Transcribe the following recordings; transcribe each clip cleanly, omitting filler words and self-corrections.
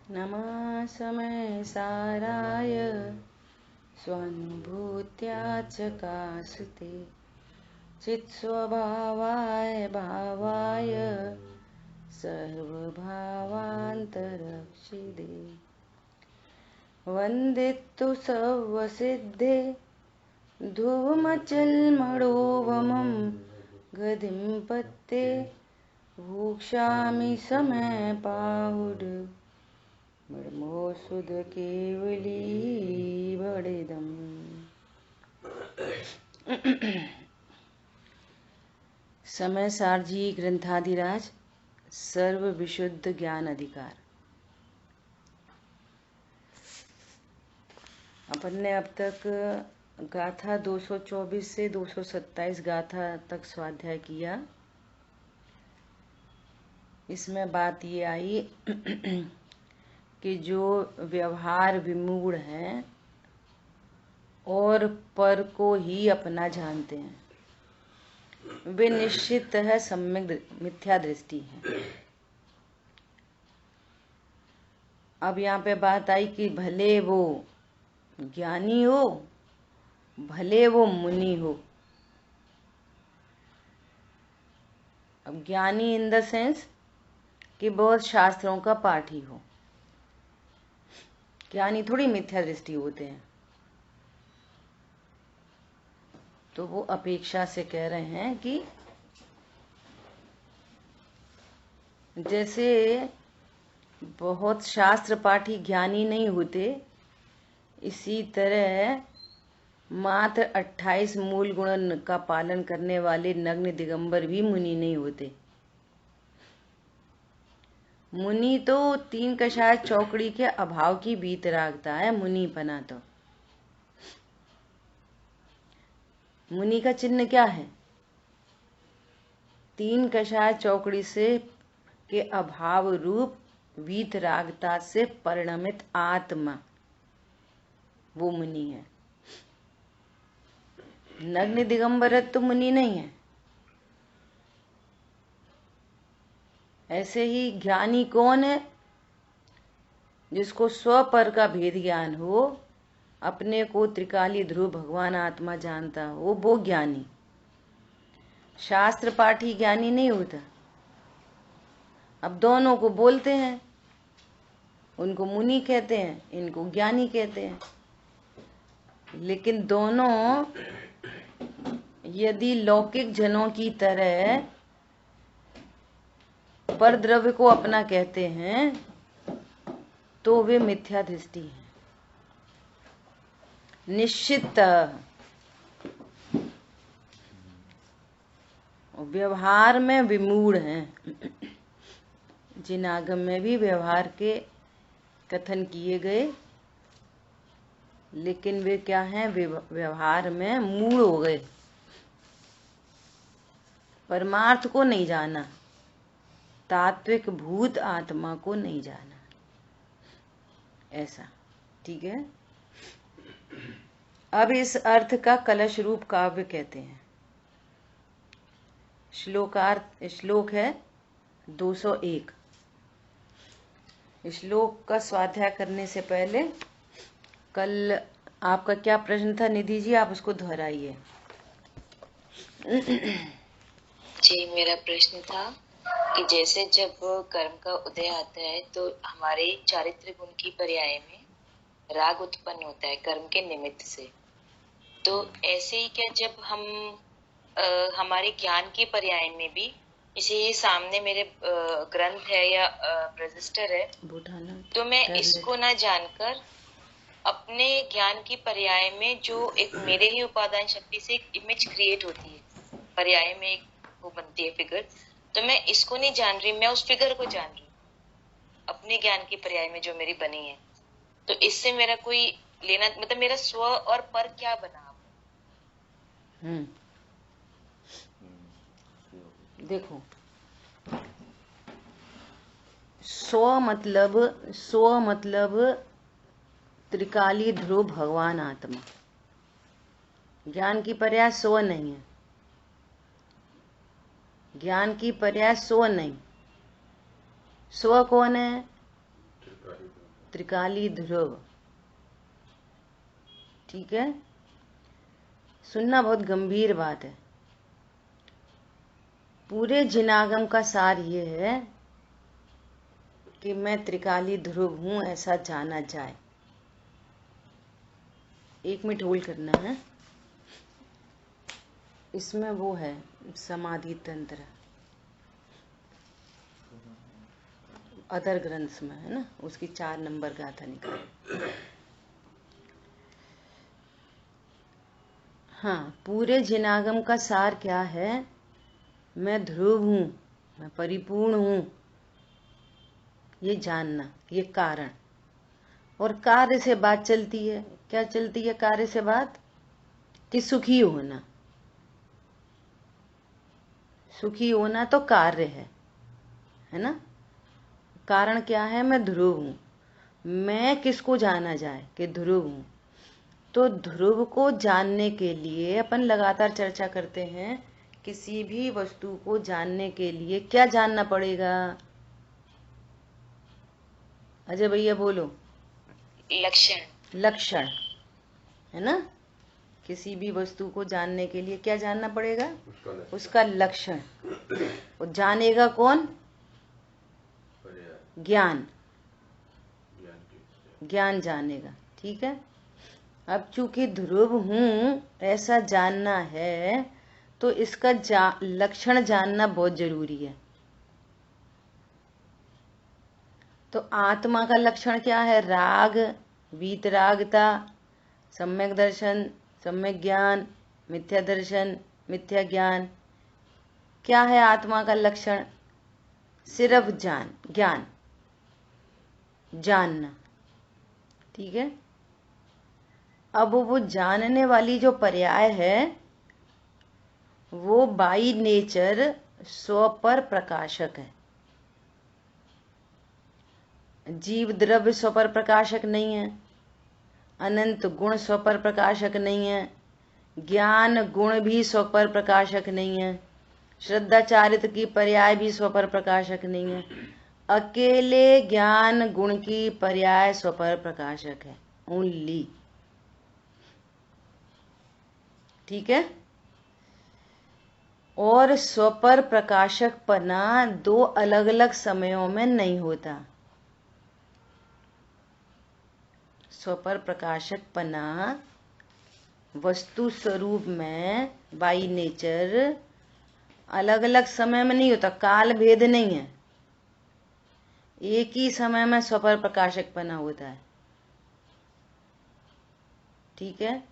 नमः समय साराय स्वानुभूत्या चकासते चित्स्वभावाय भावाय सर्वभावान्तरक्षिदे वन्दितु सर्वसिद्धे धूमचल्मणोवमं गतिं पत्ते भूक्ष्यामि समय पाहुड ब्रह्मोऽसुध केवली बड़ेदम। समय सारजी ग्रंथाधिराज सर्व विशुद्ध ज्ञान अधिकार। अपन ने अब तक गाथा 224 से 227 गाथा तक स्वाध्याय किया। इसमें बात ये आई कि जो व्यवहार विमूढ़ हैं और पर को ही अपना जानते हैं, वे निश्चित है सम्यक मिथ्या दृष्टि है। अब यहाँ पे बात आई कि भले वो ज्ञानी हो, भले वो मुनि हो। अब ज्ञानी इन द सेंस कि बहुत शास्त्रों का पाठी हो। ज्ञानी थोड़ी मिथ्या दृष्टि होते हैं। तो वो अपेक्षा से कह रहे हैं कि जैसे बहुत शास्त्र पाठी ज्ञानी नहीं होते, इसी तरह मात्र 28 मूल गुण का पालन करने वाले नग्न दिगंबर भी मुनि नहीं होते। मुनि तो 3 कषाय चौकड़ी के अभाव की बीत रागता है। मुनि बना तो मुनि का चिन्ह क्या है? 3 कषाय चौकड़ी से के अभाव रूप वीतरागता से परिणमित आत्मा, वो मुनि है। नग्न दिगंबर तो मुनि नहीं है। ऐसे ही ज्ञानी कौन है? जिसको स्वपर का भेद ज्ञान हो, अपने को त्रिकाली ध्रुव भगवान आत्मा जानता हो, वो ज्ञानी। शास्त्र पाठी ज्ञानी नहीं होता। अब दोनों को बोलते हैं, उनको मुनि कहते हैं, इनको ज्ञानी कहते हैं। लेकिन दोनों यदि लौकिक जनों की तरह पर द्रव्य को अपना कहते हैं तो वे मिथ्या दृष्टि है। निश्चित व्यवहार में विमूढ़ हैं। जिन आगम में भी व्यवहार के कथन किए गए, लेकिन वे क्या हैं? व्यवहार में मूढ़ हो गए। परमार्थ को नहीं जाना, तात्विक भूत आत्मा को नहीं जाना। ऐसा ठीक है। अब इस अर्थ का कलश रूप काव्य कहते हैं। श्लोक है 201। श्लोक का स्वाध्याय करने से पहले कल आपका क्या प्रश्न था निधि जी? आप उसको दोहराइए। जी, मेरा प्रश्न था कि जैसे जब कर्म का उदय आता है तो हमारे चारित्र गुण की पर्याय में राग उत्पन्न होता है कर्म के निमित्त से। तो ऐसे ही क्या जब हम हमारे ज्ञान की पर्याय में भी, इसे सामने मेरे ग्रंथ है या रजिस्टर है, तो मैं इसको ना जानकर अपने ज्ञान की पर्याय में जो एक मेरे ही उपादान शक्ति से एक इमेज क्रिएट होती है, पर्याय में एक वो बनती है फिगर, तो मैं इसको नहीं जान रही, मैं उस फिगर को जान रही हूँ अपने ज्ञान की पर्याय में जो मेरी बनी है। तो इससे मेरा कोई लेना, मतलब मेरा स्व और पर क्या बना? देखो, स्व मतलब त्रिकाली ध्रुव भगवान आत्मा। ज्ञान की पर्याय स्व नहीं है। ज्ञान की पर्याय स्व नहीं। स्व कौन है? त्रिकाली ध्रुव। ठीक है, सुनना, बहुत गंभीर बात है। पूरे जिनागम का सार ये है कि मैं त्रिकाली ध्रुव हूं, ऐसा जाना जाए। 1 मिनट होल्ड करना है। इसमें वो है समाधि तंत्र, अदर ग्रंथ्स में है ना, उसकी 4 नंबर गाथा निकाल। हाँ, पूरे जिनागम का सार क्या है? मैं ध्रुव हूं, मैं परिपूर्ण हूं, ये जानना, ये कारण। और कार्य से बात चलती है। क्या चलती है कार्य से बात? कि सुखी होना। सुखी होना तो कार्य है ना। कारण क्या है? मैं ध्रुव हूं। मैं किसको जाना जाए? कि ध्रुव हूं। तो ध्रुव को जानने के लिए अपन लगातार चर्चा करते हैं, किसी भी वस्तु को जानने के लिए क्या जानना पड़ेगा? अजय भैया बोलो। लक्षण। लक्षण, है ना। किसी भी वस्तु को जानने के लिए क्या जानना पड़ेगा? उसका लक्षण। और जानेगा कौन? ज्ञान। ज्ञान जानेगा। ठीक है। अब चूंकि ध्रुव हूं ऐसा जानना है, तो इसका लक्षण जानना बहुत जरूरी है। तो आत्मा का लक्षण क्या है? राग, वीतरागता, सम्यक दर्शन, सम्यक ज्ञान, मिथ्या दर्शन, मिथ्या ज्ञान। क्या है आत्मा का लक्षण? सिर्फ ज्ञान, जानना। ठीक है। अब वो जानने वाली जो पर्याय है, वो बाई नेचर स्व पर प्रकाशक है। जीव द्रव्य स्व पर प्रकाशक नहीं है, अनंत गुण स्व पर प्रकाशक नहीं है, ज्ञान गुण भी स्व पर प्रकाशक नहीं है, श्रद्धा चारित्र की पर्याय भी स्व पर प्रकाशक नहीं है। अकेले ज्ञान गुण की पर्याय स्व पर प्रकाशक है, ओनली। ठीक है। और स्व पर प्रकाशक पना 2 अलग अलग समयों में नहीं होता। स्व पर प्रकाशक पना वस्तु स्वरूप में बाई नेचर अलग अलग समय में नहीं होता, काल भेद नहीं है, एक ही समय में स्व पर प्रकाशक पना होता है। ठीक है।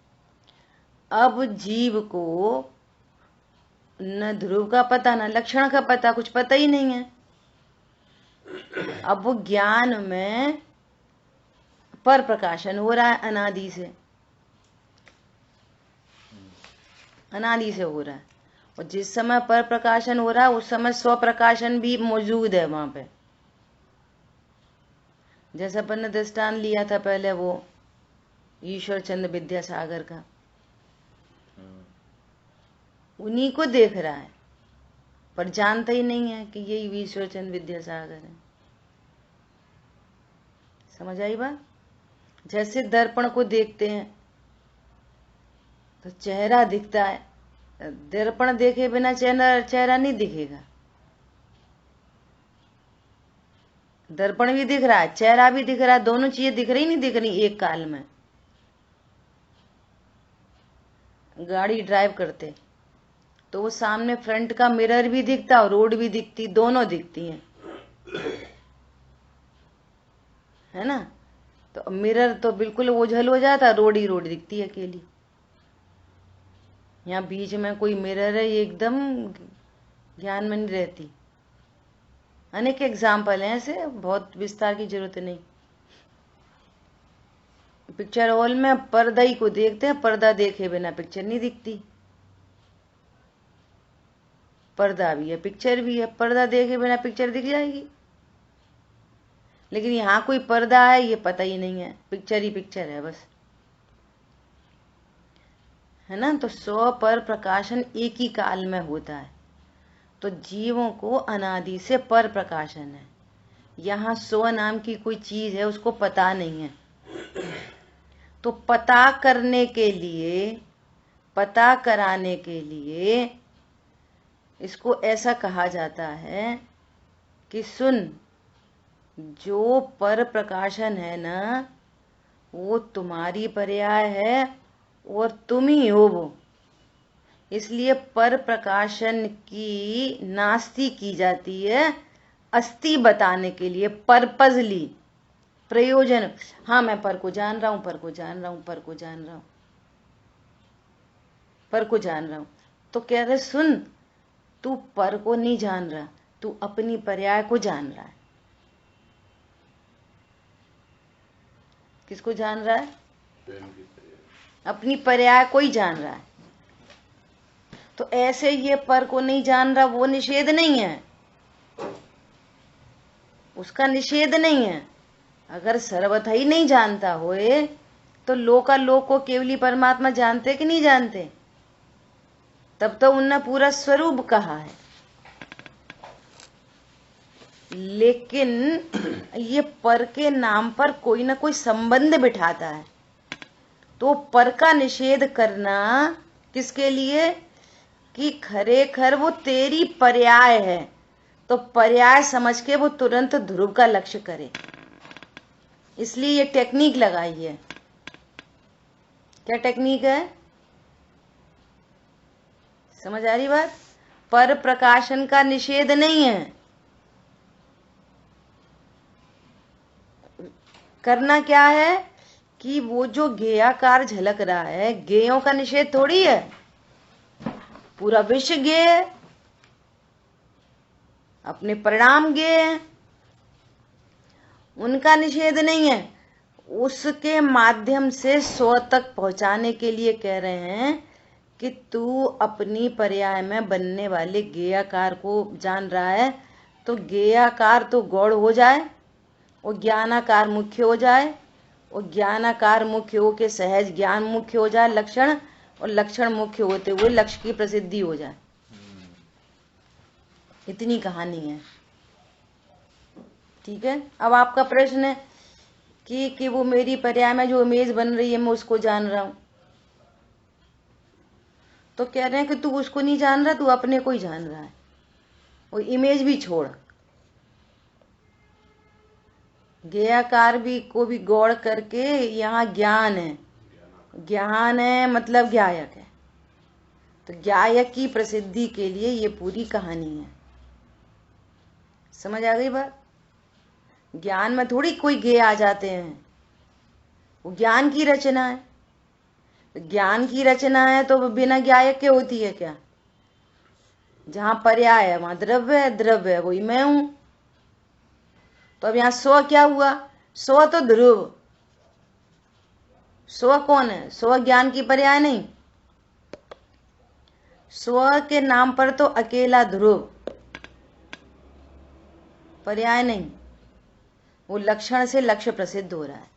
अब जीव को न ध्रुव का पता, न लक्षण का पता, कुछ पता ही नहीं है। अब वो ज्ञान में पर प्रकाशन हो रहा है, अनादि से, अनादि से हो रहा है। और जिस समय पर प्रकाशन हो रहा है उस समय स्व प्रकाशन भी मौजूद है वहां पे। जैसे अपन ने दृष्टांत लिया था पहले, वो ईश्वर चंद्र विद्यासागर का, उन्हीं को देख रहा है, पर जानता ही नहीं है कि यही ईश्वर चंद्र विद्यासागर है। समझ आई बात? जैसे दर्पण को देखते हैं तो चेहरा दिखता है, दर्पण देखे बिना चेहरा नहीं दिखेगा। दर्पण भी दिख रहा है, चेहरा भी दिख रहा है, दोनों चीजें दिख रही नहीं दिख रही एक काल में। गाड़ी ड्राइव करते तो वो सामने फ्रंट का मिरर भी दिखता और रोड भी दिखती, दोनों दिखती हैं, है ना। तो मिरर तो बिल्कुल ओझल हो जाता, रोड ही रोड दिखती है अकेली। यहाँ बीच में कोई मिरर है, ये एकदम ज्ञान में नहीं रहती। अनेक एग्जाम्पल हैं ऐसे, बहुत विस्तार की जरूरत नहीं। पिक्चर हॉल में पर्दा ही को देखते हैं, पर्दा देखे बिना पिक्चर नहीं दिखती। पर्दा भी है, पिक्चर भी है, पर्दा देखे बिना पिक्चर दिख जाएगी। लेकिन यहाँ कोई पर्दा है ये पता ही नहीं है, पिक्चर ही पिक्चर है बस, है ना। तो स्व पर प्रकाशन एक ही काल में होता है। तो जीवों को अनादि से पर प्रकाशन है, यहाँ स्व नाम की कोई चीज है, उसको पता नहीं है। तो पता करने के लिए, पता कराने के लिए इसको ऐसा कहा जाता है कि सुन, जो पर प्रकाशन है ना, वो तुम्हारी पर्याय है और तुम ही हो वो। इसलिए पर प्रकाशन की नास्ति की जाती है अस्ति बताने के लिए, पर्पजली, प्रयोजन। हाँ, मैं पर को जान रहा हूं, पर को जान रहा हूं, पर को जान रहा हूं, पर को जान रहा हूं। तो कह रहे सुन, तू पर को नहीं जान रहा, तू अपनी पर्याय को जान रहा है। किसको जान रहा है? अपनी पर्याय को ही जान रहा है। तो ऐसे ये पर को नहीं जान रहा, वो निषेध नहीं है, उसका निषेध नहीं है। अगर सर्वथा ही नहीं जानता होए तो लोकालोक को केवली परमात्मा जानते कि नहीं जानते? तब तो उनने पूरा स्वरूप कहा है। लेकिन ये पर के नाम पर कोई ना कोई संबंध बिठाता है। तो पर का निषेध करना किसके लिए? कि खरेखर वो तेरी पर्याय है, तो पर्याय समझ के वो तुरंत ध्रुव का लक्ष्य करे। इसलिए ये टेक्निक लगाई है। क्या टेक्निक है? समझ आ रही बात? पर प्रकाशन का निषेध नहीं है। करना क्या है कि वो जो गेयाकार झलक रहा है, गेयों का निषेध थोड़ी है, पूरा विश्व गेय है, अपने परिणाम गेय है, उनका निषेध नहीं है। उसके माध्यम से स्व तक पहुंचाने के लिए कह रहे हैं कि तू अपनी पर्याय में बनने वाले गेयाकार को जान रहा है, तो गेयाकार तो गौड़ हो जाए और ज्ञानाकार मुख्य हो जाए, और ज्ञानाकार मुख्य हो के सहज ज्ञान मुख्य हो जाए लक्षण, और लक्षण मुख्य होते हुए लक्ष्य की प्रसिद्धि हो जाए। इतनी कहानी है। ठीक है। अब आपका प्रश्न है कि वो मेरी पर्याय में जो इमेज बन रही है मैं उसको जान रहा हूं। तो कह रहे हैं कि तू उसको नहीं जान रहा, तू अपने को ही जान रहा है। वो इमेज भी छोड़, गेयाकार भी को भी गौड़ करके यहाँ ज्ञान है, ज्ञान है मतलब ज्ञायक है। तो ज्ञायक की प्रसिद्धि के लिए ये पूरी कहानी है। समझ आ गई बात? ज्ञान में थोड़ी कोई गेय आ जाते हैं, वो ज्ञान की रचना है। ज्ञान की रचना है तो बिना ज्ञायक के होती है क्या? जहां पर्याय है वहां द्रव्य है, द्रव्य है वही मैं हूं। तो अब यहां स्व क्या हुआ? स्व तो ध्रुव। स्व कौन है? स्व ज्ञान की पर्याय नहीं। स्व के नाम पर तो अकेला ध्रुव, पर्याय नहीं। वो लक्षण से लक्ष्य प्रसिद्ध हो रहा है।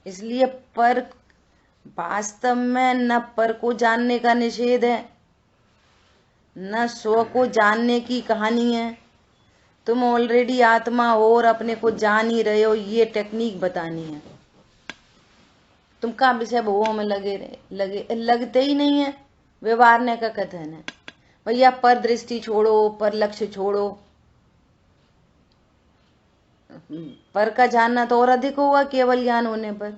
इसलिए पर वास्तव में न पर को जानने का निषेध है, न स्व को जानने की कहानी है। तुम ऑलरेडी आत्मा हो और अपने को जान ही रहे हो, ये टेक्निक बतानी है। तुम का विषय भोगों में लगते ही नहीं है। व्यवहारने का कथन है भैया, पर दृष्टि छोड़ो, पर लक्ष्य छोड़ो। पर का जानना तो और अधिक होगा केवल ज्ञान होने पर।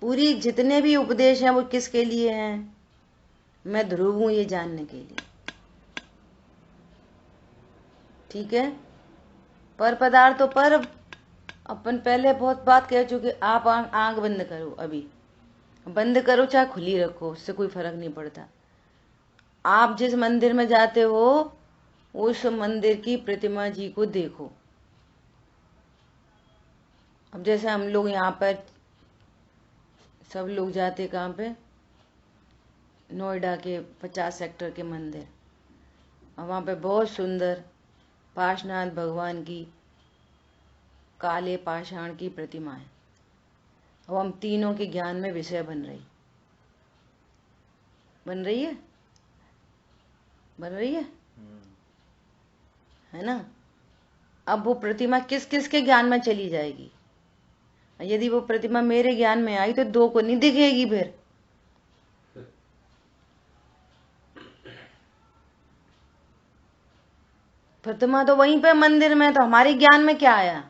पूरी जितने भी उपदेश हैं वो किसके लिए हैं? मैं ध्रुव हूं ये जानने के लिए। ठीक है। पर पदार्थों पर अपन पहले बहुत बात कह चुके। आप आंख बंद करो, अभी बंद करो चाहे खुली रखो, उससे कोई फर्क नहीं पड़ता। आप जिस मंदिर में जाते हो उस मंदिर की प्रतिमा जी को देखो। अब जैसे हम लोग यहाँ पर सब लोग जाते कहाँ पे, नोएडा के 50 सेक्टर के मंदिर, और वहाँ पे बहुत सुंदर पार्श्वनाथ भगवान की काले पाषाण की प्रतिमा है। अब हम तीनों के ज्ञान में विषय बन रही है, बन रही है। है ना। अब वो प्रतिमा किस किस के ज्ञान में चली जाएगी? यदि वो प्रतिमा मेरे ज्ञान में आई तो दो को नहीं दिखेगी फिर। प्रतिमा तो वहीं पे मंदिर में, तो हमारे ज्ञान में क्या आया?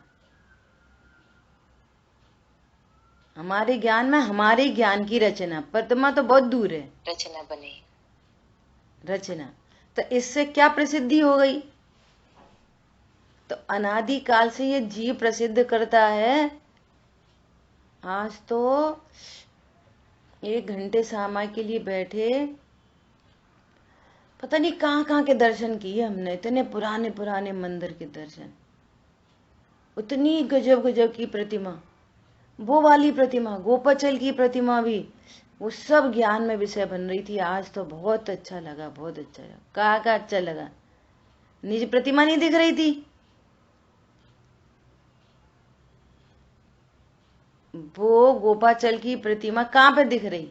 हमारे ज्ञान में हमारे ज्ञान की रचना, प्रतिमा तो बहुत दूर है। रचना बनी, रचना। तो इससे क्या प्रसिद्धि हो गई? तो अनादि काल से ये जीव प्रसिद्ध करता है। आज तो 1 घंटे सामा के लिए बैठे, पता नहीं कहाँ कहाँ के दर्शन किए हमने, इतने पुराने पुराने मंदिर के दर्शन, उतनी गजब गजब की प्रतिमा, वो वाली प्रतिमा, गोपाचल की प्रतिमा भी, वो सब ज्ञान में विषय बन रही थी। आज तो बहुत अच्छा लगा, बहुत अच्छा लगा। कहाँ का अच्छा लगा? निज प्रतिमा नहीं दिख रही थी, वो गोपाचल की प्रतिमा कहाँ पे दिख रही?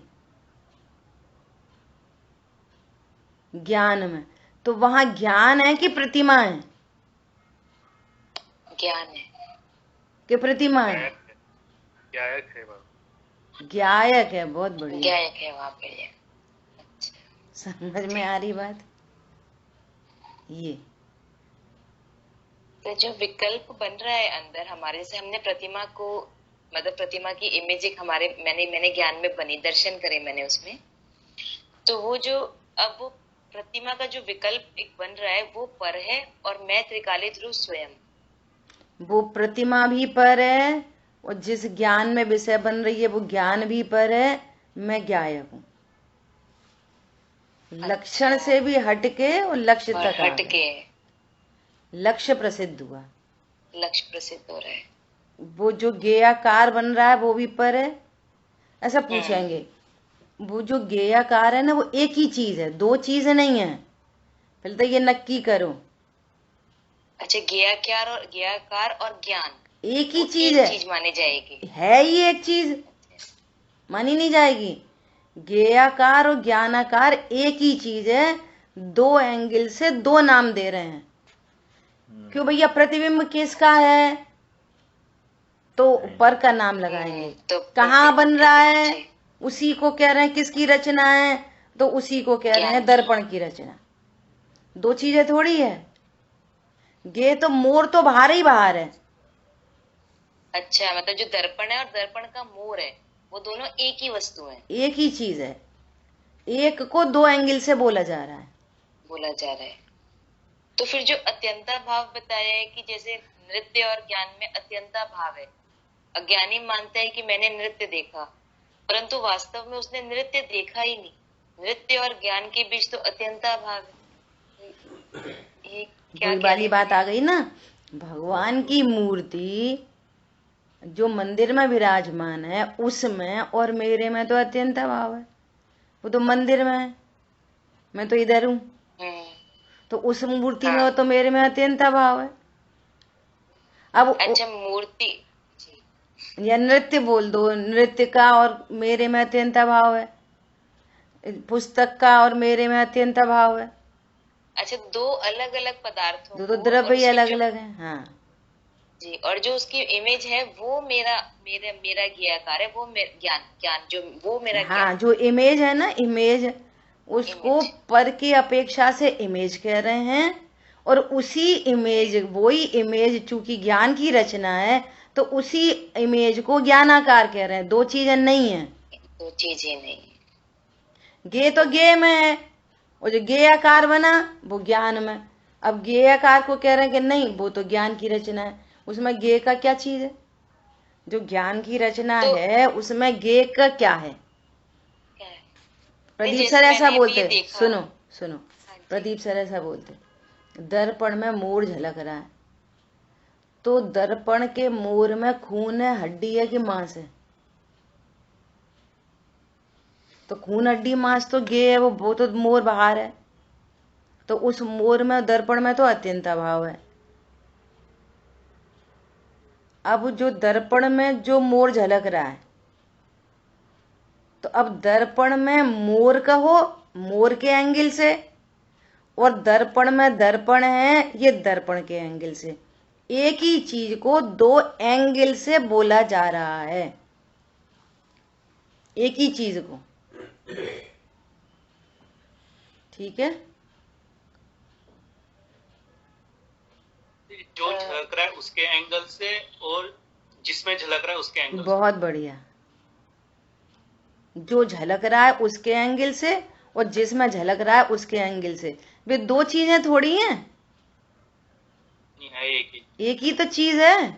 ज्ञान में। तो वहां ज्ञान है कि प्रतिमा है? ज्ञान है कि प्रतिमा है? गायक है बाबा। ज्ञायक है, बहुत बढ़िया, गायक है वहां पे। समझ में आ रही बात? ये तो जो विकल्प बन रहा है अंदर हमारे, जैसे हमने प्रतिमा को, मतलब प्रतिमा की इमेज एक हमारे, मैंने ज्ञान में बनी, दर्शन करे मैंने उसमें, तो वो जो अब वो प्रतिमा का जो विकल्प एक बन रहा है वो पर है, और मैं त्रिकाली ध्रुव स्वयं। वो प्रतिमा भी पर है, और जिस ज्ञान में विषय बन रही है वो ज्ञान भी पर है। मैं ज्ञायक हूँ, लक्षण से भी हटके और लक्ष्य और तक आ हट गए। के लक्ष्य प्रसिद्ध हुआ, लक्ष्य प्रसिद्ध हो रहा है। वो जो गेयाकार बन रहा है वो भी पर है। ऐसा पूछेंगे, वो जो गेयाकार है ना, वो एक ही चीज है, दो चीजें नहीं है? पहले तो ये नक्की करो। अच्छा, ज्ञाकार और ज्ञान एक ही वो चीज एक है, चीज मानी जाएगी? है ही एक चीज, मानी नहीं जाएगी। गेयाकार और ज्ञानाकार एक ही चीज है, दो एंगल से दो नाम दे रहे हैं। क्यों भैया? प्रतिबिंब किसका है? तो ऊपर का नाम लगाएंगे। तो कहाँ बन रहा है? उसी को कह रहे हैं किसकी रचना है? तो उसी को कह रहे हैं दर्पण की रचना। दो चीजें थोड़ी है। गे तो मोर तो बाहर ही बाहर है। अच्छा, मतलब जो दर्पण है और दर्पण का मोर है वो दोनों एक ही वस्तु है, एक ही चीज है, एक को दो एंगल से बोला जा रहा है। बोला जा रहा है। तो फिर जो अत्यंता भाव बताया है कि जैसे नृत्य और ज्ञान में अत्यंता भाव है, अज्ञानी मानता है कि मैंने नृत्य देखा, परंतु वास्तव में उसने नृत्य देखा ही नहीं। नृत्य और ज्ञान के बीच तो अत्यंता भाव है। ये क्या वही वाली बात आ गई ना, भगवान की मूर्ति जो मंदिर में विराजमान है उसमें और मेरे में तो अत्यंत भाव है। वो तो मंदिर में है, मैं तो इधर हूँ, तो उस मूर्ति में हो तो मेरे में अत्यंत भाव है। अब अच्छा, मूर्ति या नृत्य बोल दो, नृत्य का और मेरे में अत्यंत भाव है, पुस्तक का और मेरे में अत्यंत भाव है। अच्छा, दो अलग अलग पदार्थों तो को, द्रव्य ही और अलग जो अलग है। हाँ जी, और जो उसकी इमेज है वो मेरा ज्ञाकार है, वो ज्ञान ज्ञान जो वो मेरा हाँ, ज्ञान। जो इमेज है ना, इमेज, उसको इमेज पर की अपेक्षा से इमेज कह रहे हैं। और उसी इमेज, वही इमेज चूंकि ज्ञान की रचना है तो उसी इमेज को ज्ञानाकार कह रहे हैं। दो चीजें नहीं है, दो चीजें नहीं। गे तो गे में है, और जो गे आकार बना वो ज्ञान में। अब गे आकार को कह रहे हैं कि नहीं, वो तो ज्ञान की रचना है, उसमें गे का क्या चीज है? जो ज्ञान की रचना तो है उसमें गे का क्या है? क्या है? प्रदीप जैसे सर ऐसा मैंने भी ये बोलते, देखा। सुनो सुनो, हाँ जी। प्रदीप सर ऐसा बोलते, दर्पण में मोर झलक रहा है, तो दर्पण के मोर में खून है, हड्डी है कि मांस है? तो खून हड्डी मांस तो गे है, वो तो मोर बाहर है। तो उस मोर में, दर्पण में तो अत्यंत अभाव है। अब जो दर्पण में जो मोर झलक रहा है, तो अब दर्पण में मोर का हो, मोर के एंगल से, और दर्पण में दर्पण है, ये दर्पण के एंगल से। एक ही चीज को दो एंगल से बोला जा रहा है, एक ही चीज को। ठीक है, जो झलक रहा है उसके एंगल से और जिसमें झलक रहा है उसके एंगल से। बहुत बढ़िया। जो झलक रहा है उसके एंगल से और जिसमें झलक रहा है उसके एंगल से। वे दो चीजें थोड़ी हैं, नहीं है एक ही तो चीज है।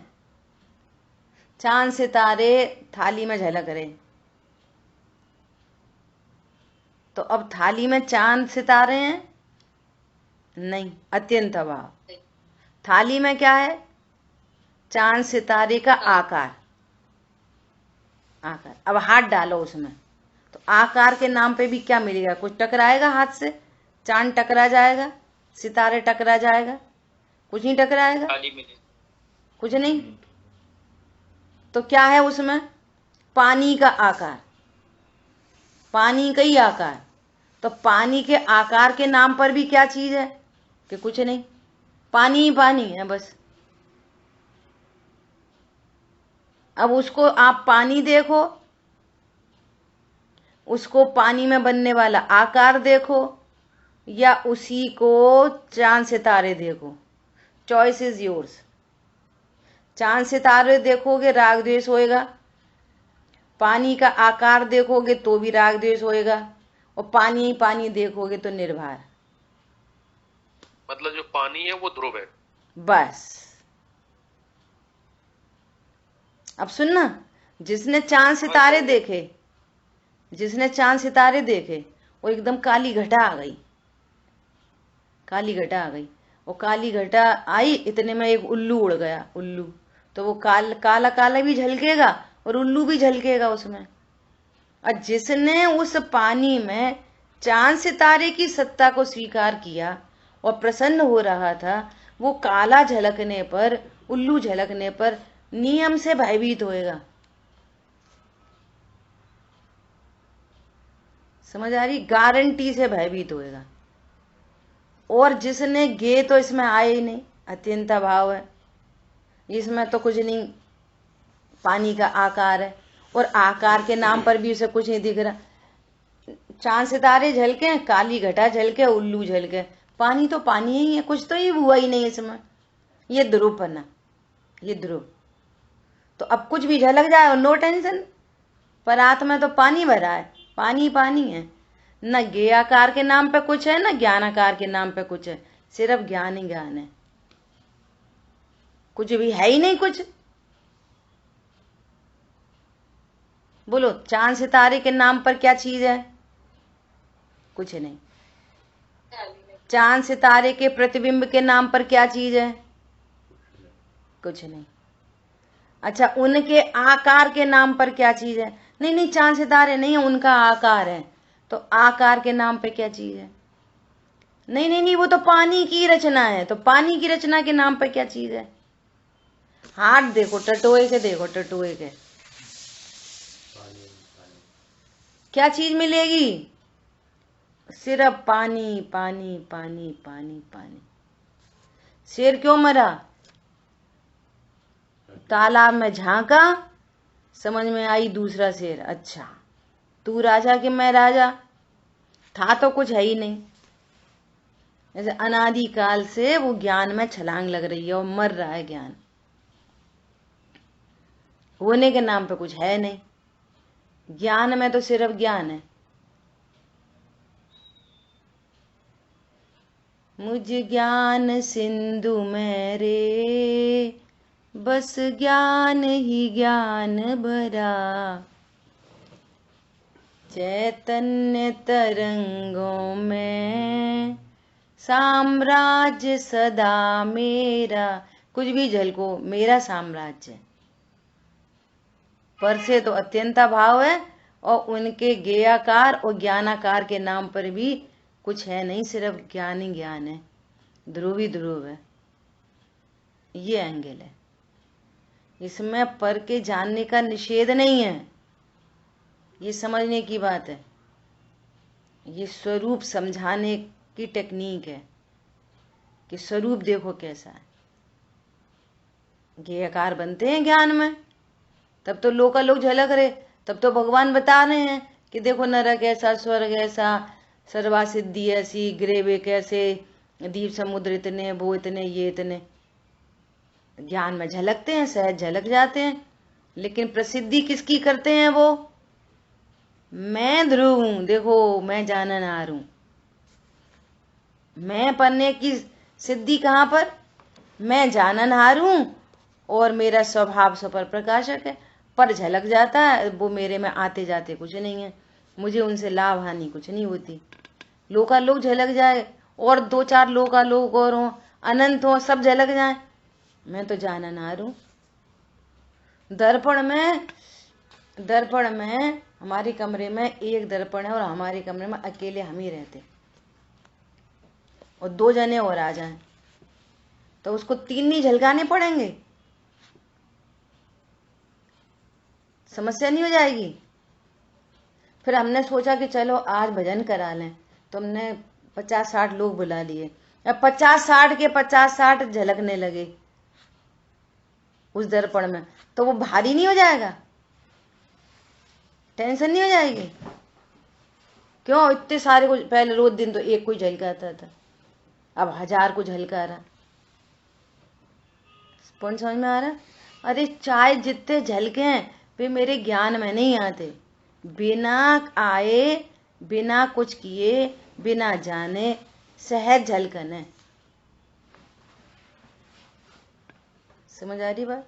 चांद सितारे थाली में झलक रहे, तो अब थाली में चांद सितारे हैं? नहीं, अत्यंत अभाव। थाली में क्या है? चांद सितारे का आकार। आकार। अब हाथ डालो उसमें, तो आकार के नाम पे भी क्या मिलेगा? कुछ टकराएगा हाथ से? चांद टकरा जाएगा, सितारे टकरा जाएगा? कुछ नहीं टकराएगा, कुछ नहीं। तो क्या है उसमें? पानी का आकार, पानी का ही आकार। तो पानी के आकार के नाम पर भी क्या चीज है? कि कुछ नहीं, पानी ही पानी है बस। अब उसको आप पानी देखो, उसको पानी में बनने वाला आकार देखो, या उसी को चांद सितारे देखो, चॉइस इज योर्स। चांद सितारे देखोगे राग द्वेष होएगा, पानी का आकार देखोगे तो भी राग द्वेष होएगा, और पानी ही पानी देखोगे तो निर्भर। मतलब जो पानी है वो ध्रुव है। बस। अब सुनना, जिसने चांद सितारे देखे, जिसने चांद सितारे देखे, वो एकदम काली घटा आ गई, काली घटा आ गई। और काली घटा आई, इतने में एक उल्लू उड़ गया, उल्लू। तो वो काला काला भी झलकेगा और उल्लू भी झलकेगा उसमें। और जिसने उस पानी में चांद सितारे की सत्ता को स्वीकार किया और प्रसन्न हो रहा था, वो काला झलकने पर, उल्लू झलकने पर नियम से भयभीत होएगा। समझ आ रही? गारंटी से भयभीत होएगा। और जिसने गे तो इसमें आए ही नहीं, अत्यंत भाव है, इसमें तो कुछ नहीं, पानी का आकार है, और आकार के नाम पर भी उसे कुछ नहीं दिख रहा। चांद सितारे झलके, काली घटा झलके, उल्लू झलके, पानी तो पानी ही है, कुछ तो ही हुआ ही नहीं इसमें। ये ध्रुव बना, ये ध्रुव। तो अब कुछ भी झलक जाए और नो टेंशन, पर आत्मा तो पानी भरा है, पानी पानी है। न ज्ञेयाकार के नाम पे कुछ है, न ज्ञानाकार के नाम पे कुछ है, सिर्फ ज्ञान ही ज्ञान है, कुछ भी है ही नहीं कुछ। बोलो, चांद सितारे के नाम पर क्या चीज है? कुछ नहीं। चांद सितारे के प्रतिबिंब के नाम पर क्या चीज है? कुछ नहीं। अच्छा, उनके आकार के नाम पर क्या चीज है? नहीं नहीं, चांद सितारे नहीं है, उनका आकार है। तो आकार के नाम पे क्या चीज है? नहीं नहीं नहीं, वो तो पानी की रचना है। तो पानी की रचना के नाम पे क्या चीज है? हाथ देखो, टटोए के देखो, टटोए के, क्या चीज मिलेगी? सिर्फ पानी पानी पानी पानी पानी। शेर क्यों मरा? तालाब में झांका, समझ में आई दूसरा शेर। अच्छा, तू राजा कि मैं राजा? था तो कुछ है ही नहीं। जैसे अनादि काल से वो ज्ञान में छलांग लग रही है और मर रहा है ज्ञान, होने के नाम पे कुछ है नहीं। ज्ञान में तो सिर्फ ज्ञान है। मुझ ज्ञान सिंधु में रे, बस ज्ञान ही ज्ञान भरा, चैतन्य तरंगों में साम्राज्य सदा मेरा। कुछ भी झलको, मेरा साम्राज्य। पर से तो अत्यंता भाव है, और उनके ज्ञेयाकार और ज्ञानाकार के नाम पर भी कुछ है नहीं, सिर्फ ज्ञान ही ज्ञान है, ध्रुव ही ध्रुव है। ये एंगल है, इसमें पर के जानने का निषेध नहीं है, ये समझने की बात है, ये स्वरूप समझाने की टेक्निक है। कि स्वरूप देखो कैसा है। ज्ञेयकार बनते हैं ज्ञान में, तब तो लोकालोक झलक रहे, तब तो भगवान बता रहे हैं कि देखो नरक ऐसा, स्वर्ग ऐसा, सर्वा सिद्धि ऐसी, ग्रेवे कैसे, दीप समुद्र इतने, वो इतने, ये इतने। ज्ञान में झलकते हैं, सहज झलक जाते हैं, लेकिन प्रसिद्धि किसकी करते हैं वो? मैं ध्रुव हूं, देखो मैं जाननहार हूं। मैं पन्ने की सिद्धि कहाँ पर? मैं जाननहार हूं और मेरा स्वभाव स्वपर प्रकाशक है, पर झलक जाता है वो मेरे में आते जाते कुछ नहीं है, मुझे उनसे लाभ हानि कुछ नहीं होती। लोकालोक झलक जाए और 2-4 लोकालोक और हो, अनंत हो, सब झलक जाए, मैं तो जाननहार हूं। दर्पण में हमारे कमरे में एक दर्पण है और हमारे कमरे में अकेले हम ही रहते, और 2 जने और आ जाएं तो उसको 3 नहीं झलकाने पड़ेंगे? समस्या नहीं हो जाएगी? फिर हमने सोचा कि चलो आज भजन करा लें, तो हमने 50-60 लोग बुला लिए। अब 50-60 के 50-60 झलकने लगे उस दर्पण में, तो वो भारी नहीं हो जाएगा? टेंशन नहीं हो जाएगी? क्यों? इतने सारे को पहले रोज दिन तो एक कोई झलकाता था, अब 1000 को झलका रहा। पॉइंट समझ में आ रहा? अरे चाहे जितने झलके हैं वे मेरे ज्ञान में नहीं आते। बिना आए, बिना कुछ किए, बिना जाने सहज झलकन है। समझ आ रही बात?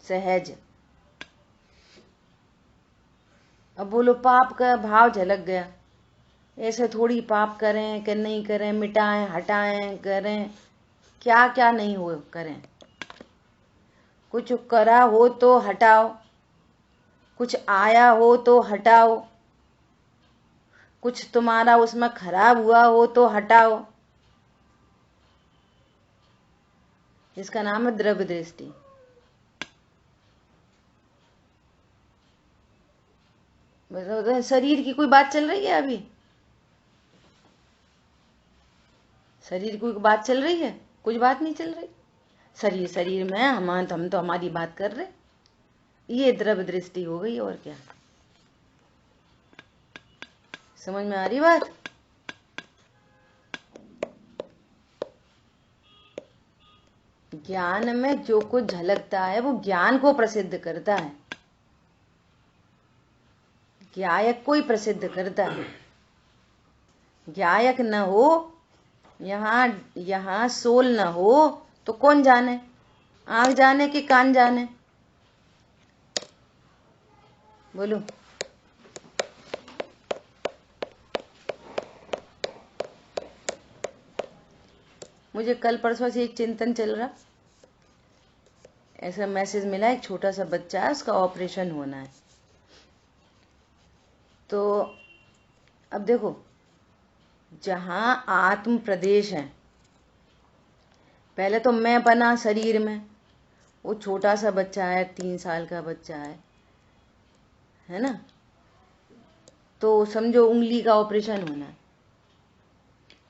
सहज। अब बोलो पाप का भाव झलक गया, ऐसे थोड़ी पाप करें कि नहीं करें, मिटाएं हटाएं करें, क्या क्या नहीं हो करें। कुछ करा हो तो हटाओ, कुछ आया हो तो हटाओ, कुछ तुम्हारा उसमें खराब हुआ हो तो हटाओ। इसका नाम है द्रव्य दृष्टि। शरीर की कोई बात चल रही है अभी? शरीर की कोई बात चल रही है? कुछ बात नहीं चल रही। शरीर में हम तो हमारी बात कर रहे। ये द्रव्य दृष्टि हो गई, और क्या? समझ में आ रही बात? ज्ञान में जो कुछ झलकता है वो ज्ञान को प्रसिद्ध करता है, ज्ञायक को ही प्रसिद्ध करता है। ज्ञायक न हो, यहाँ सोल न हो तो कौन जाने? आंख जाने कि कान जाने? बोलो। मुझे कल परसों से एक चिंतन चल रहा, ऐसा मैसेज मिला, एक छोटा सा बच्चा है, उसका ऑपरेशन होना है। तो अब देखो, जहां आत्म प्रदेश है, पहले तो मैं बना शरीर में, वो छोटा सा बच्चा है, 3 साल का बच्चा है ना? तो समझो उंगली का ऑपरेशन होना है,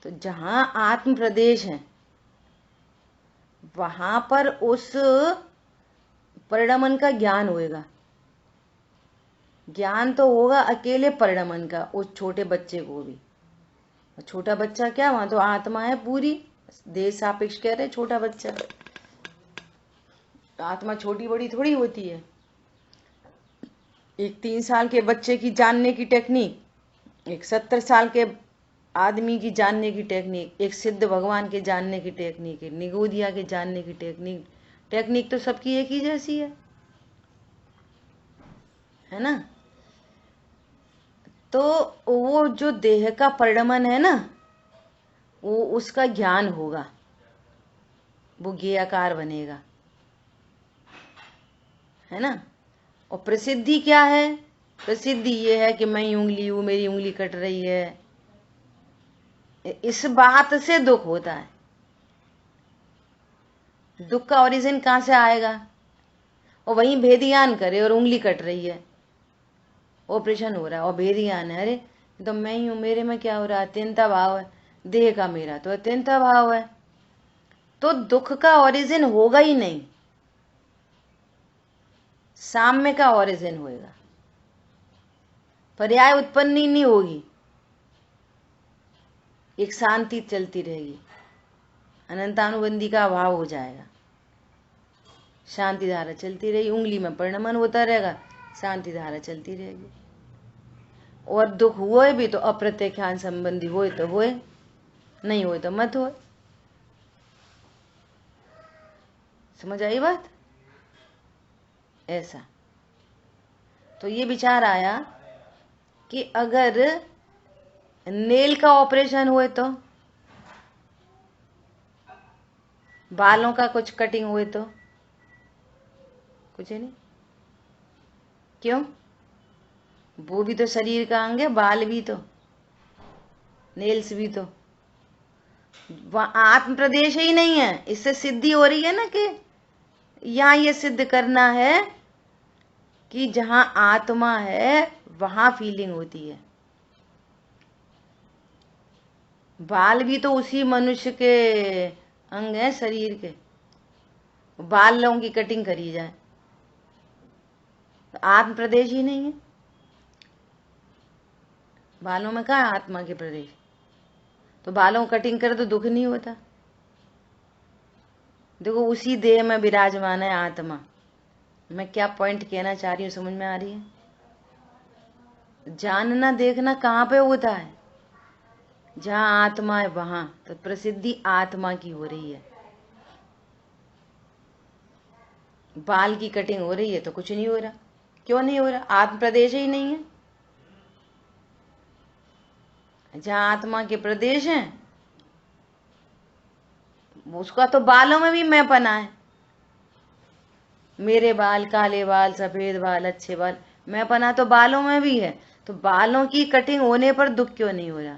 तो जहां आत्म प्रदेश है वहां पर उस परिणमन का ज्ञान होएगा। ज्ञान तो होगा अकेले परिणमन का उस छोटे बच्चे को भी। छोटा बच्चा क्या, वहां तो आत्मा है पूरी, देह सापेक्ष कह रहे, छोटा बच्चा। आत्मा छोटी बड़ी थोड़ी होती है। एक 3 साल के बच्चे की जानने की टेक्निक, एक 70 साल के आदमी की जानने की टेक्निक, एक सिद्ध भगवान के जानने की टेक्निक, एक निगोदिया के जानने की टेक्निक तो सबकी एक ही जैसी है ना? तो वो जो देह का परिणमन है ना, वो उसका ज्ञान होगा, वो ज्ञेयकार बनेगा, है ना? और प्रसिद्धि क्या है? प्रसिद्धि ये है कि मैं उंगली हूं, मेरी उंगली कट रही है, इस बात से दुख होता है। दुख का ओरिजिन कहां से आएगा? और वहीं भेदियान करे और उंगली कट रही है, ऑपरेशन हो रहा है और भेदियान है, अरे तो मैं ही हूं, मेरे में क्या हो रहा है? तीनता भाव है, देह का मेरा तो अत्यंत अभाव है, तो दुख का ओरिजिन होगा ही नहीं, साम्य का ओरिजिन होगा, पर्याय उत्पन्न ही नहीं होगी, एक शांति चलती रहेगी, अनंतानुबंधी का अभाव हो जाएगा, शांति धारा चलती रहेगी, उंगली में परिणमन होता रहेगा, शांति धारा चलती रहेगी। और दुख हुए भी तो अप्रत्यक्षान संबंधी होए तो होए, नहीं होए तो मत होए। समझ आई बात? ऐसा तो ये विचार आया कि अगर नेल का ऑपरेशन हुए तो, बालों का कुछ कटिंग हुए तो कुछ नहीं, क्यों? वो भी तो शरीर का अंग है, बाल भी तो, नेल्स भी तो, आत्म प्रदेश ही नहीं है। इससे सिद्धि हो रही है ना कि यहां ये सिद्ध करना है कि जहां आत्मा है वहां फीलिंग होती है। बाल भी तो उसी मनुष्य के अंग है शरीर के, बालों की कटिंग करी जाए तो आत्म प्रदेश ही नहीं है। बालों में कहाँ आत्मा के प्रदेश? तो बालों कटिंग करे तो दुख नहीं होता। देखो उसी देह में विराजमान है आत्मा। मैं क्या पॉइंट कहना चाह रही हूँ समझ में आ रही है? जानना देखना कहाँ पे होता है? जहाँ आत्मा है वहां तो प्रसिद्धि आत्मा की हो रही है। बाल की कटिंग हो रही है तो कुछ नहीं हो रहा। क्यों नहीं हो रहा? आत्म प्रदेश ही नहीं है। जहाँ आत्मा के प्रदेश हैं उसका तो बालों में भी मैं पना है। मेरे बाल, काले बाल, सफेद बाल, अच्छे बाल, मैं पना तो बालों में भी है। तो बालों की कटिंग होने पर दुख क्यों नहीं हो रहा?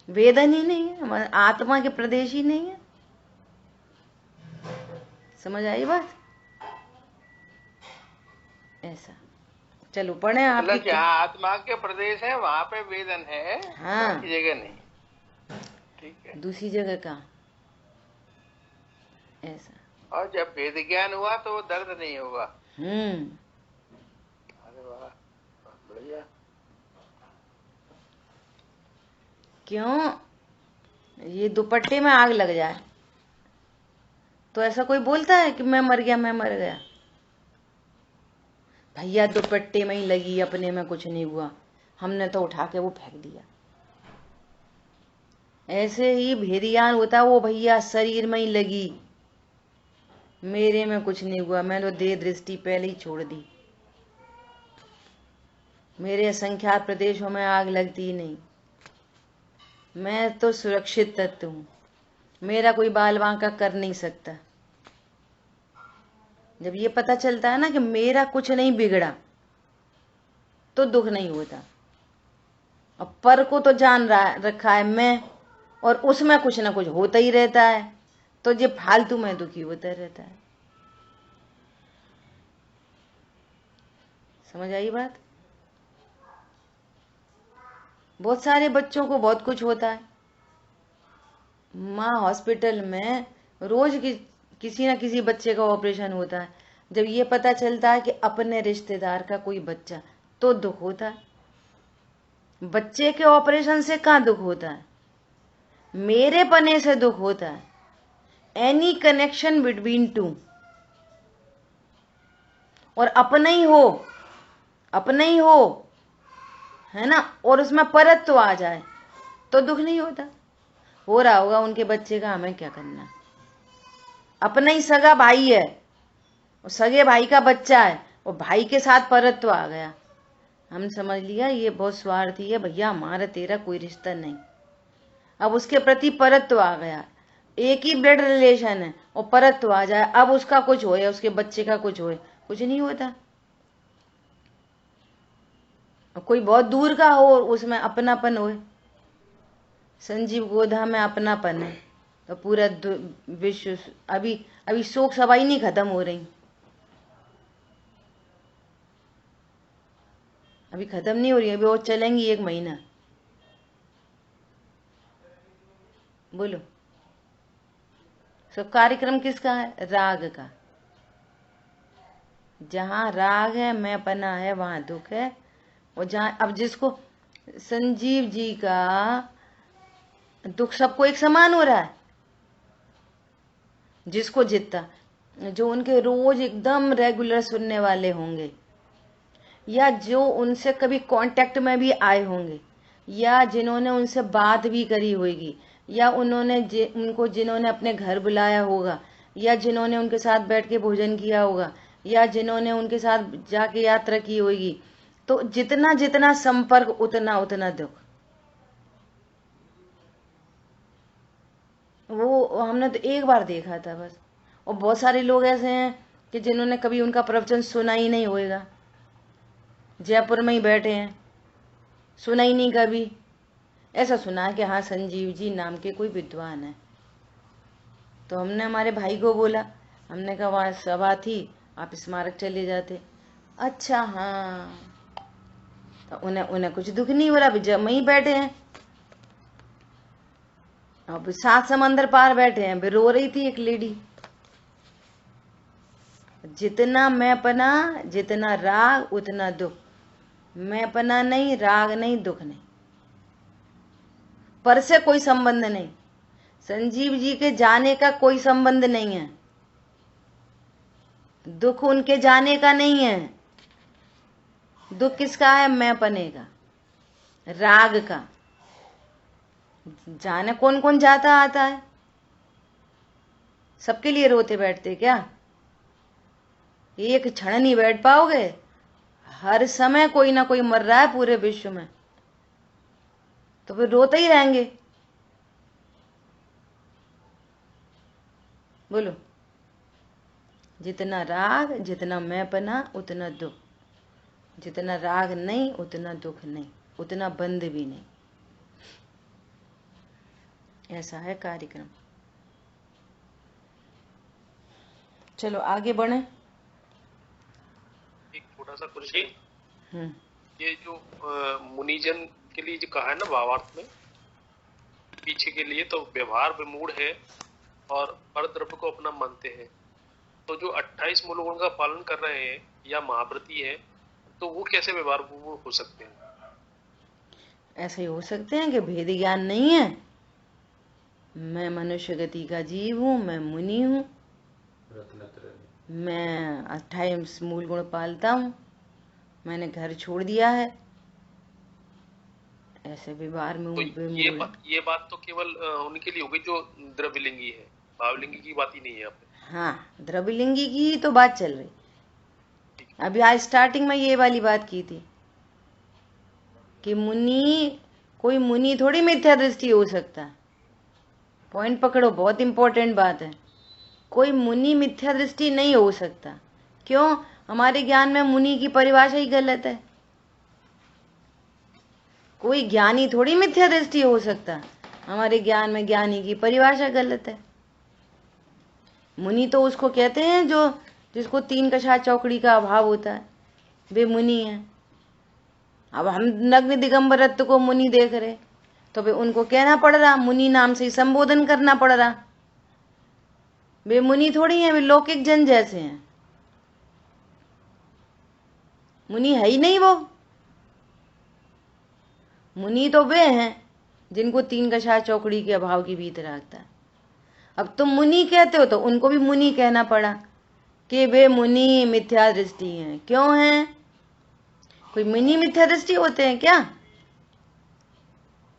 वेदन ही नहीं है, आत्मा के प्रदेश ही नहीं है। समझ आई बात? ऐसा चलो पढ़े आप। मतलब जहाँ आत्मा के प्रदेश है वहां पे वेदन है, हाँ, बाकी जगह नहीं। ठीक है। दूसरी जगह का ऐसा। और जब वेद ज्ञान हुआ तो दर्द नहीं होगा। अरे वाह, बढ़िया। क्यों? ये दुपट्टे में आग लग जाए तो ऐसा कोई बोलता है कि मैं मर गया, मैं मर गया? भैया दुपट्टे में ही लगी, अपने में कुछ नहीं हुआ, हमने तो उठा के वो फेंक दिया। ऐसे ही भेदियान होता, वो भैया शरीर में ही लगी, मेरे में कुछ नहीं हुआ, मैं तो देह दृष्टि पहले ही छोड़ दी, मेरे असंख्यात प्रदेशों में आग लगती ही नहीं, मैं तो सुरक्षित तत्व हूं, मेरा कोई बाल बांका कर नहीं सकता। जब ये पता चलता है ना कि मेरा कुछ नहीं बिगड़ा तो दुख नहीं होता। अब पर को तो जान रखा है मैं, और उसमें कुछ ना कुछ होता ही रहता है, तो ये फालतू में दुखी होता रहता है। समझ आई बात? बहुत सारे बच्चों को बहुत कुछ होता है। माँ हॉस्पिटल में रोज किसी ना किसी बच्चे का ऑपरेशन होता है। जब ये पता चलता है कि अपने रिश्तेदार का कोई बच्चा, तो दुख होता है। बच्चे के ऑपरेशन से कहाँ दुख होता है? मेरे पने से दुख होता है। एनी कनेक्शन बिटवीन टू, और अपना ही हो है ना, और उसमें परत तो आ जाए तो दुख नहीं होता। हो रहा होगा उनके बच्चे का, हमें क्या करना? अपना ही सगा भाई है, और सगे भाई का बच्चा है, और भाई के साथ परत तो आ गया, हम समझ लिया ये बहुत स्वार्थी है भैया, हमारा तेरा कोई रिश्ता नहीं। अब उसके प्रति परत तो आ गया, एक ही ब्लड रिलेशन है, और परत तो आ जाए, अब उसका कुछ होए, उसके बच्चे का कुछ होए, कुछ नहीं होता। कोई बहुत दूर का हो, उसमें अपनापन होए। संजीव गोधा में अपनापन है तो पूरा विश्व, अभी शोक सभाई नहीं खत्म हो रही, अभी खत्म नहीं हो रही, अभी और चलेंगी 1 महीना। बोलो। सो कार्यक्रम किसका है? राग का। जहां राग है, मैंपना है, वहां दुख है। और जहां अब जिसको संजीव जी का दुख सबको एक समान हो रहा है, जिसको जितना, जो उनके रोज एकदम रेगुलर सुनने वाले होंगे, या जो उनसे कभी कांटेक्ट में भी आए होंगे, या जिन्होंने उनसे बात भी करी होगी, या उनको जिन्होंने अपने घर बुलाया होगा, या जिन्होंने उनके साथ बैठ के भोजन किया होगा, या जिन्होंने उनके साथ जाके यात्रा की होगी, तो जितना जितना संपर्क उतना उतना दुख। वो हमने तो एक बार देखा था बस। और बहुत सारे लोग ऐसे हैं कि जिन्होंने कभी उनका प्रवचन सुना ही नहीं होगा, जयपुर में ही बैठे हैं, सुना ही नहीं कभी। ऐसा सुना है कि हाँ संजीव जी नाम के कोई विद्वान है। तो हमने हमारे भाई को बोला, हमने कहा वहाँ सभा थी, आप स्मारक चले जाते। अच्छा हाँ। तो उन्हें कुछ दुख नहीं हो रहा, जब वहीं बैठे हैं, अब 7 समंदर पार बैठे हैं। रो रही थी एक लेडी। जितना मैंपना, जितना राग उतना दुख। मैंपना नहीं, राग नहीं, दुख नहीं, पर से कोई संबंध नहीं। संजीव जी के जाने का कोई संबंध नहीं है, दुख उनके जाने का नहीं है। दुख किसका है? मैंपने का, राग का। जाने कौन कौन जाता आता है? सबके लिए रोते बैठते क्या? एक क्षण नहीं बैठ पाओगे। हर समय कोई ना कोई मर रहा है पूरे विश्व में, तो फिर रोते ही रहेंगे। बोलो। जितना राग, जितना मैंपना, उतना दुख। जितना राग नहीं, उतना दुख नहीं, उतना बंध भी नहीं। ऐसा है कार्यक्रम। चलो आगे बढ़े। एक छोटा सा क्वेश्चन। ये जो मुनिजन के लिए जो कहा है ना भावार्थ में पीछे के लिए, तो व्यवहार विमूढ़ है और परद्रव्य को अपना मानते हैं। तो जो 28 मूल गुण का पालन कर रहे हैं या महाव्रती है, तो वो कैसे व्यवहार विमूढ़ हो सकते हैं? ऐसे ही हो सकते हैं कि भेद ज्ञान नहीं है। मैं मनुष्य गति का जीव हूं, मैं मुनि हूं, मैं 28 मूल गुण पालता हूं, मैंने घर छोड़ दिया है। ऐसे व्यवहार में तो ये बात तो केवल उनके लिए होगी जो द्रव्यलिंगी है, भावलिंगी की बात ही नहीं है यहाँ पे। हाँ, द्रव्यलिंगी की तो बात चल रही। अभी आज स्टार्टिंग में ये वाली बात की थी कि कोई मुनि थोड़ी मिथ्या दृष्टि हो सकता है। पॉइंट पकड़ो, बहुत इंपॉर्टेंट बात है। कोई मुनि मिथ्या दृष्टि नहीं हो सकता। क्यों? हमारे ज्ञान में मुनि की परिभाषा ही गलत है। कोई ज्ञानी थोड़ी मिथ्या दृष्टि हो सकता। हमारे ज्ञान में ज्ञानी की परिभाषा गलत है। मुनि तो उसको कहते हैं जिसको 3 कछा चौकड़ी का अभाव होता है, वे मुनि हैं। अब हम नग्न दिगंबरत्व को मुनि देख रहे, तो वे उनको कहना पड़ रहा, मुनि नाम से ही संबोधन करना पड़ रहा। वे मुनि थोड़ी हैं, वे लौकिक जन जैसे हैं। मुनि है ही नहीं वो। मुनि तो वे हैं जिनको 3 कछा चौकड़ी के अभाव की भीतर रखता है। अब तुम मुनि कहते हो तो उनको भी मुनि कहना पड़ा कि वे मुनि मिथ्या दृष्टि हैं। क्यों हैं? कोई मुनि मिथ्या दृष्टि होते हैं क्या?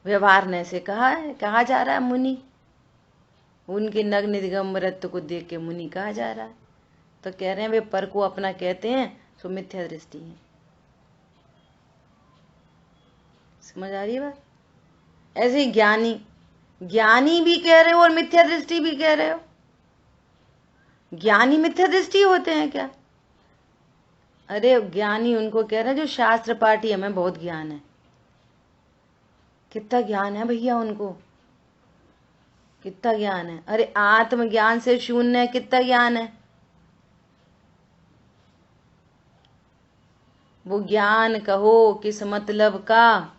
व्यवहार ने से कहा जा रहा है मुनि। उनके नग्न दिगंबरत्व को देख के मुनि कहा जा रहा है। तो कह रहे हैं वे पर को अपना कहते हैं, सो मिथ्या दृष्टि है। समझ आ रही है बात? ऐसे ही ज्ञानी भी कह रहे हो और मिथ्या दृष्टि भी कह रहे हो। ज्ञानी मिथ्या दृष्टि होते हैं क्या? अरे ज्ञानी उनको कह रहे हैं जो शास्त्र पाठी, हमें बहुत ज्ञान है। कितना ज्ञान है भैया उनको, कितना ज्ञान है। अरे आत्मज्ञान से शून्य है, कितना ज्ञान है। वो ज्ञान कहो किस मतलब का,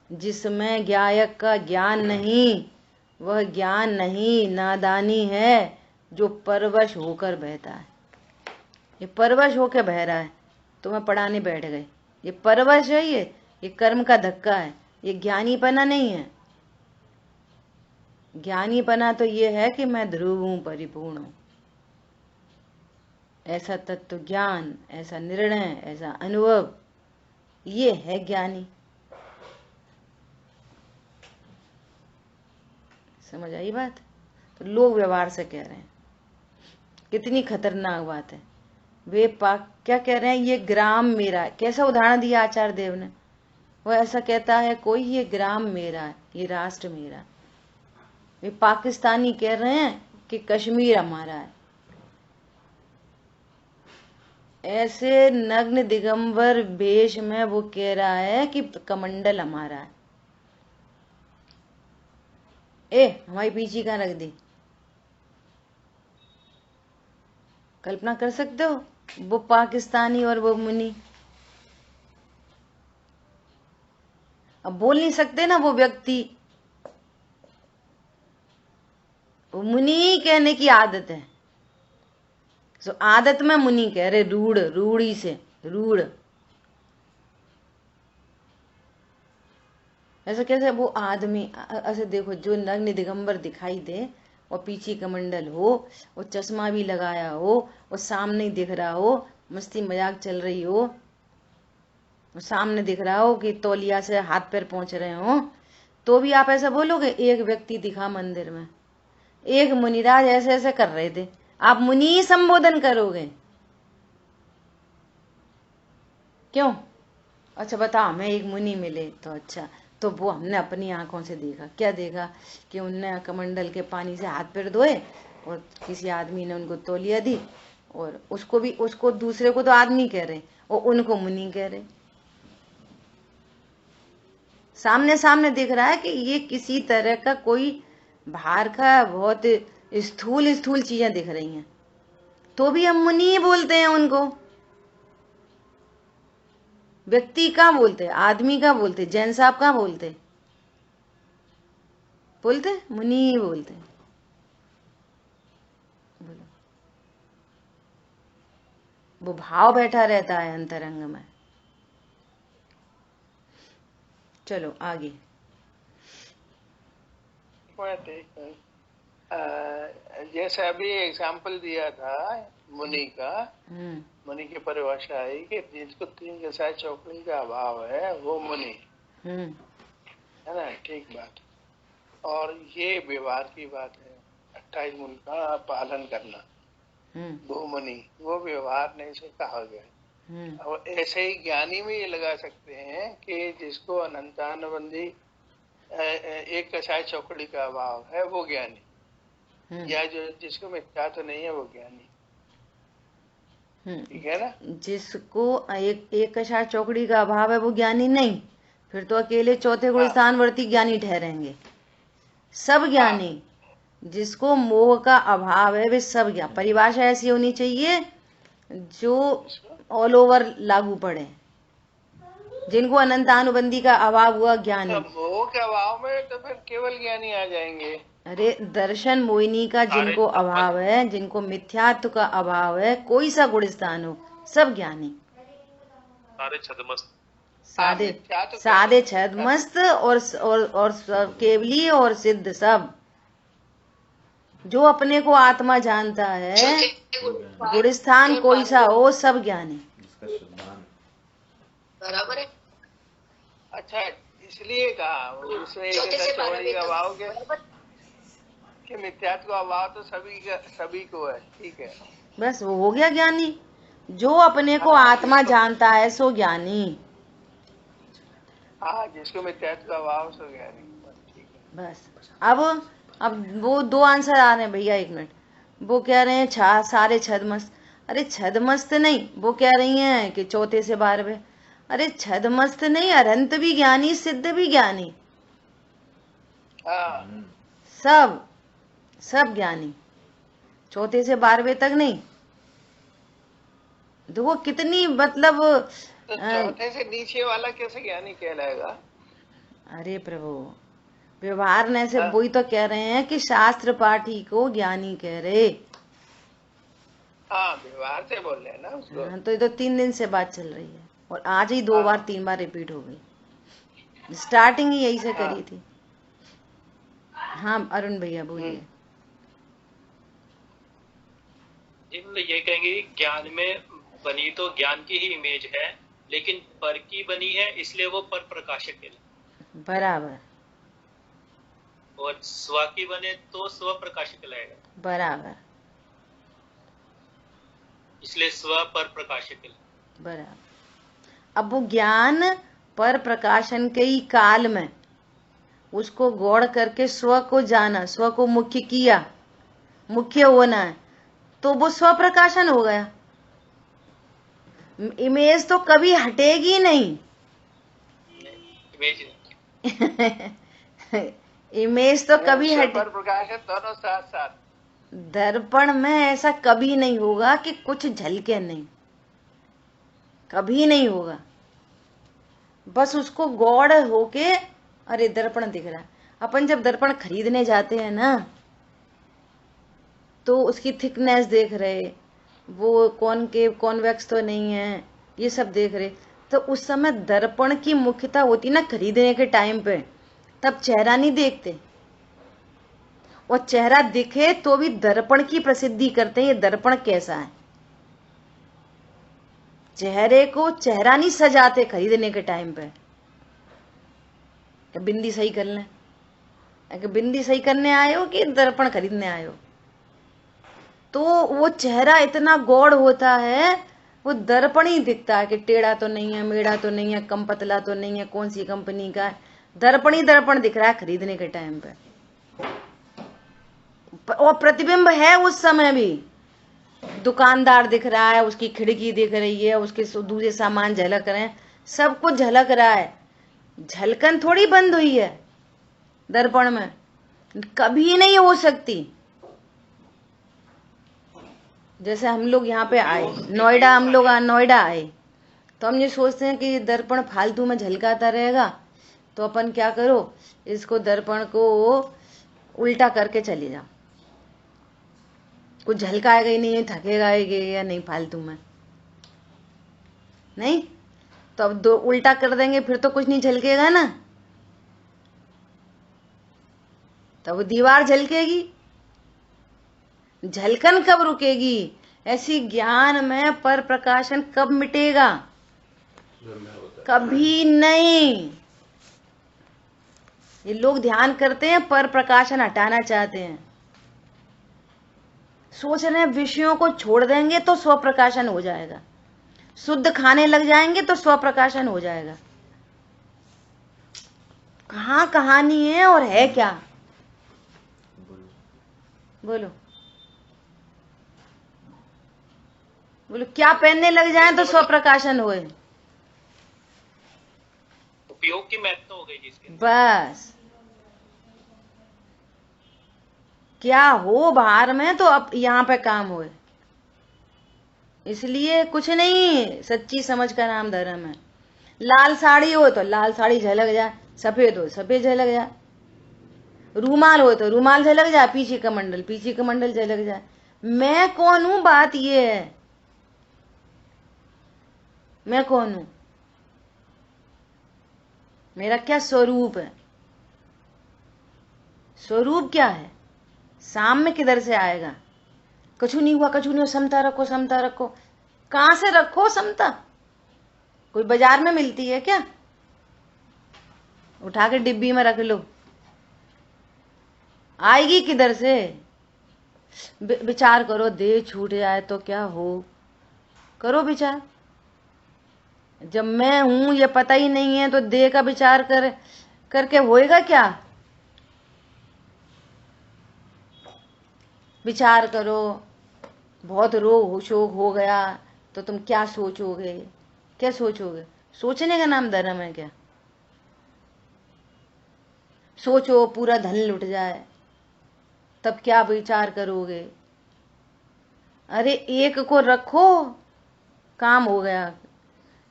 जिसमें ज्ञायक का ज्ञान नहीं, वह ज्ञान नहीं, नादानी है जो परवश होकर बहता है। ये परवश होकर बह रहा है, तुम्हें पढ़ाने बैठ गए, ये परवश है, ये कर्म का धक्का है, ये ज्ञानीपना नहीं है। ज्ञानीपना तो ये है कि मैं ध्रुव हूं, परिपूर्ण हूं। ऐसा तत्व ज्ञान, ऐसा निर्णय, ऐसा अनुभव, ये है ज्ञानी। समझ आई बात? तो लोग व्यवहार से कह रहे हैं, कितनी खतरनाक बात है। वे पाक क्या कह रहे हैं, ये ग्राम मेरा है। कैसा उदाहरण दिया आचार्य देव ने? वो ऐसा कहता है कोई, ये ग्राम मेरा है, ये राष्ट्र मेरा है। वे पाकिस्तानी कह रहे हैं कि कश्मीर हमारा है। ऐसे नग्न दिगंबर वेश में वो कह रहा है कि कमंडल हमारा है। हमारी पीछे कहाँ रख दी? कल्पना कर सकते हो? वो पाकिस्तानी और वो मुनि। अब बोल नहीं सकते ना वो व्यक्ति, वो मुनि कहने की आदत है। तो आदत में मुनि कह रहे, रूढ़, रूढ़ी से रूढ़। ऐसा कैसे वो आदमी ऐसे देखो, जो नग्न दिगंबर दिखाई दे और पीछे कमंडल हो, और चश्मा भी लगाया हो, और सामने दिख रहा हो, मस्ती मजाक चल रही हो, और सामने दिख रहा हो कि तौलिया से हाथ पैर पहुंच रहे हो, तो भी आप ऐसा बोलोगे? एक व्यक्ति दिखा मंदिर में, एक मुनिराज ऐसे ऐसे कर रहे थे, आप मुनि संबोधन करोगे? क्यों? अच्छा बताओ, मैं एक मुनि मिले तो अच्छा, तो वो हमने अपनी आंखों से देखा। क्या देखा? कि उनने कमंडल के पानी से हाथ पैर धोए, और किसी आदमी ने उनको तौलिया दी, और उसको दूसरे को तो आदमी कह रहे, और उनको मुनि कह रहे। सामने सामने दिख रहा है कि ये किसी तरह का कोई बाहर का बहुत स्थूल स्थूल चीजें दिख रही हैं, तो भी हम मुनि ही बोलते हैं उनको। व्यक्ति कहाँ बोलते? आदमी कहाँ बोलते? जैन साहब कहाँ बोलते? मुनि ही बोलते। बोलो, वो भाव बैठा रहता है अंतरंग में। चलो आगे। जैसे अभी एग्जाम्पल दिया था मुनि का, मुनि की परिभाषा है कि जिसको तीन के साथ चौकड़ी का अभाव है वो मुनि है ना। ठीक बात। और ये व्यवहार की बात है, 28 मूल का पालन करना, वो मुनि, वो व्यवहार नहीं से कहा गया। और ऐसे ही ज्ञानी में ये लगा सकते हैं कि जिसको अनंतानुबंधी एक कसाय चौकड़ी का अभाव है वो ज्ञानी, या जो जिसको मिथ्या तो नहीं है वो ज्ञानी। ठीक है ना? जिसको एक कसाय चौकड़ी का अभाव है वो ज्ञानी नहीं, फिर तो अकेले चौथे गुण स्थानवर्ती ज्ञानी ठहरेंगे। सब ज्ञानी, जिसको मोह का अभाव है वे सब ज्ञान। परिभाषा ऐसी होनी चाहिए जो ऑल ओवर लागू पड़े। जिनको अनंतानुबंधी का अभाव हुआ ज्ञानी। मोह के अभाव में तो फिर केवल ज्ञानी आ जाएंगे। अरे दर्शन मोहिनी का जिनको अभाव है, जिनको मिथ्यात्व का अभाव है, कोई सा गुण स्थान हो, सब ज्ञानी। सादे छदमस्त और केवली और सिद्ध, सब जो अपने को आत्मा जानता है, गुणस्थान कोई सा हो, सब ज्ञानी। बराबर है। अच्छा, इसलिए कहा उसमें चौड़ी का भाव कि मिथ्यात्व का अभाव तो सभी को है। ठीक है, बस वो हो गया ज्ञानी। जो अपने को आत्मा जानता है सो ज्ञानी। हाँ, जिसको मिथ्यात्व का अभाव सो ज्ञानी। ठीक है, बस अब वो दो आंसर आ रहे हैं भैया। एक मिनट, वो कह रहे हैं सारे छदमस्त। अरे छदमस्त नहीं, वो कह रही हैं कि चौथे से 12वें। अरे छदमस्त नहीं, अरंत भी ज्ञानी, सिद्ध भी ज्ञानी, सब ज्ञानी, चौथे से 12वें तक नहीं। देखो कितनी मतलब तो चौथे से नीचे वाला कैसे ज्ञानी कहलाएगा? अरे प्रभु, व्यवहार ने से वही तो कह रहे हैं कि शास्त्र पाठी को ज्ञानी कह रहे। हाँ, व्यवहार से बोल रहे हैं ना उसको। हाँ, तो ये तो 3 दिन से बात चल रही है और आज ही 2 बार 3 बार रिपीट हो गई। स्टार्टिंग ही यही से करी थी। हाँ अरुण भैया बोलिए। जी मतलब ये कहेंगे ज्ञान में बनी तो ज्ञान की ही इमेज है, लेकिन पर की बनी है इसलिए वो पर प्रकाशक है। बराबर। और स्व की बने तो स्व प्रकाशक कहलाएगा। बराबर। इसलिए स्व पर प्रकाशक है। बराबर। अब वो ज्ञान पर प्रकाशन के ही काल में उसको गौड़ करके स्व को जाना, स्व को मुख्य किया, मुख्य होना है, तो वो स्व प्रकाशन हो गया। इमेज तो कभी हटेगी नहीं। इमेज तो कभी पर प्रकाशन दोनों साथ साथ। दर्पण में ऐसा कभी नहीं होगा कि कुछ झलके नहीं, कभी नहीं होगा। बस उसको गौड़ होके अरे दर्पण दिख रहा है। अपन जब दर्पण खरीदने जाते हैं ना तो उसकी थिकनेस देख रहे, वो कॉन्वेक्स तो नहीं है, ये सब देख रहे। तो उस समय दर्पण की मुख्यता होती ना खरीदने के टाइम पे, तब चेहरा नहीं देखते। और चेहरा दिखे तो भी दर्पण की प्रसिद्धि करते हैं, ये दर्पण कैसा है। चेहरे को चेहरा नहीं सजाते खरीदने के टाइम पे, बिंदी सही कर लें। बिंदी सही करने आए हो कि दर्पण खरीदने आए हो, तो वो चेहरा इतना गौड़ होता है, वो दर्पण ही दिखता है कि टेढ़ा तो नहीं है, मेढ़ा तो नहीं है, कम पतला तो नहीं है, कौन सी कंपनी का है। दर्पण ही दर्पण दिख रहा है खरीदने के टाइम पे। और प्रतिबिंब है उस समय भी। दुकानदार दिख रहा है, उसकी खिड़की दिख रही है, उसके दूसरे सामान झलक रहे हैं, सब कुछ झलक रहा है। झलकन थोड़ी बंद हुई है दर्पण में, कभी नहीं हो सकती। जैसे हम लोग यहाँ पे आए नोएडा, हम लोग नोएडा आए तो हम ये सोचते हैं कि दर्पण फालतू में झलकाता रहेगा, तो अपन क्या करो, इसको दर्पण को उल्टा करके चले जाओ, कुछ झलकाएगा ही नहीं, थकेगा ही या नहीं फालतू में नहीं। तो अब 2 उल्टा कर देंगे फिर तो कुछ नहीं झलकेगा ना, तब वो दीवार झलकेगी। झलकन कब रुकेगी? ऐसी ज्ञान में पर प्रकाशन कब मिटेगा? कभी नहीं। ये लोग ध्यान करते हैं, पर प्रकाशन हटाना चाहते हैं, सोच रहे हैं विषयों को छोड़ देंगे तो स्व प्रकाशन हो जाएगा, शुद्ध खाने लग जाएंगे तो स्व प्रकाशन हो जाएगा। कहाँ कहानी है और है क्या? बोलो बोलो, क्या पहनने लग जाए तो स्व प्रकाशन होए? उपयोग की महत्ता हो गई जिसके। बस क्या हो बाहर में तो अब यहाँ पे काम होए। इसलिए कुछ नहीं, सच्ची समझ का नाम धर्म है। लाल साड़ी हो तो लाल साड़ी झलक जाए, सफेद हो सफेद झलक जाए, रूमाल हो तो रूमाल झलक जाए, पीछे का मंडल झलक जाए। मैं कौन हूं? बात ये है, मैं कौन हूं? मेरा क्या स्वरूप है? स्वरूप क्या है? सामने किधर से आएगा? कुछ नहीं हुआ, कुछ नहीं हुआ, समता रखो, समता रखो। कहां से रखो समता? कोई बाजार में मिलती है क्या? उठा के डिब्बी में रख लो, आएगी किधर से? विचार करो, देह छूट जाए तो क्या हो, करो विचार। जब मैं हूं ये पता ही नहीं है तो देह का विचार करके होएगा क्या? विचार करो। बहुत रोग शोक हो गया तो तुम क्या सोचोगे? क्या सोचोगे? सोचने का नाम धर्म है क्या? सोचो पूरा धन लुट जाए तब क्या विचार करोगे? अरे एक को रखो, काम हो गया।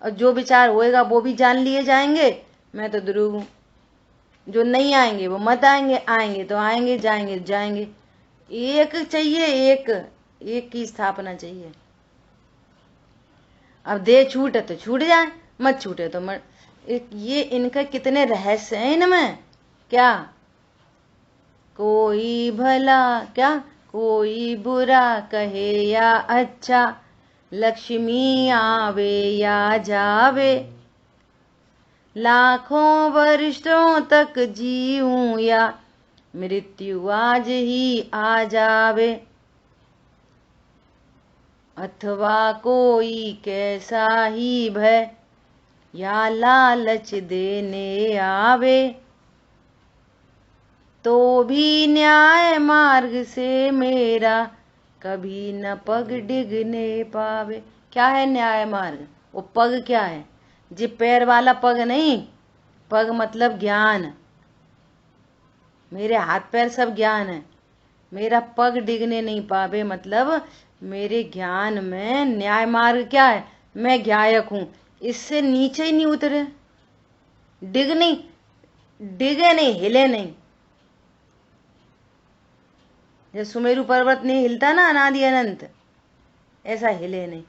और जो विचार होएगा वो भी जान लिए जाएंगे, मैं तो ध्रुव हूं। जो नहीं आएंगे वो मत आएंगे, आएंगे तो आएंगे, जाएंगे जाएंगे। एक चाहिए, एक की स्थापना चाहिए। अब दे छूटे तो छूट जाए, मत छूटे तो मत। ये इनका कितने रहस्य हैं इनमें। क्या कोई भला, क्या कोई बुरा कहे या अच्छा, लक्ष्मी आवे या जावे, लाखों वर्षों तक जीऊं या मृत्यु आज ही आ जावे, अथवा कोई कैसा ही भय या लालच देने आवे, तो भी न्याय मार्ग से मेरा कभी न पग डिगने पावे। क्या है न्याय मार्ग? वो पग क्या है? जी पैर वाला पग नहीं, पग मतलब ज्ञान। मेरे हाथ पैर सब ज्ञान है, मेरा पग डिगने नहीं पावे मतलब मेरे ज्ञान में न्याय मार्ग क्या है? मैं ज्ञायक हूं, इससे नीचे ही नहीं उतरे, डिग नहीं, डिगे नहीं, हिले नहीं। जैसे सुमेरु पर्वत नहीं हिलता ना अनादि अनंत, ऐसा हिले नहीं।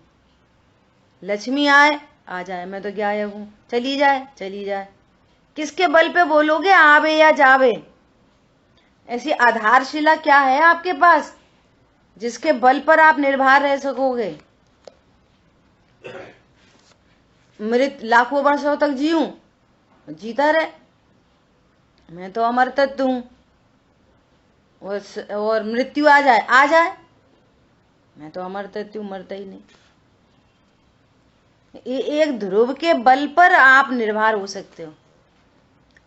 लक्ष्मी आए आ जाए, मैं तो ज्ञायक हूं, चली जाए चली जाए। किसके बल पे बोलोगे आवे या जावे? ऐसी आधारशिला क्या है आपके पास जिसके बल पर आप निर्भर रह सकोगे? मृत लाखों वर्षों तक जीऊं, जीता रहे, मैं तो अमर तत्व हूं। और मृत्यु आ जाए, आ जाए, मैं तो अमर तत्व हूं, मरता ही नहीं। एक ध्रुव के बल पर आप निर्भर हो सकते हो,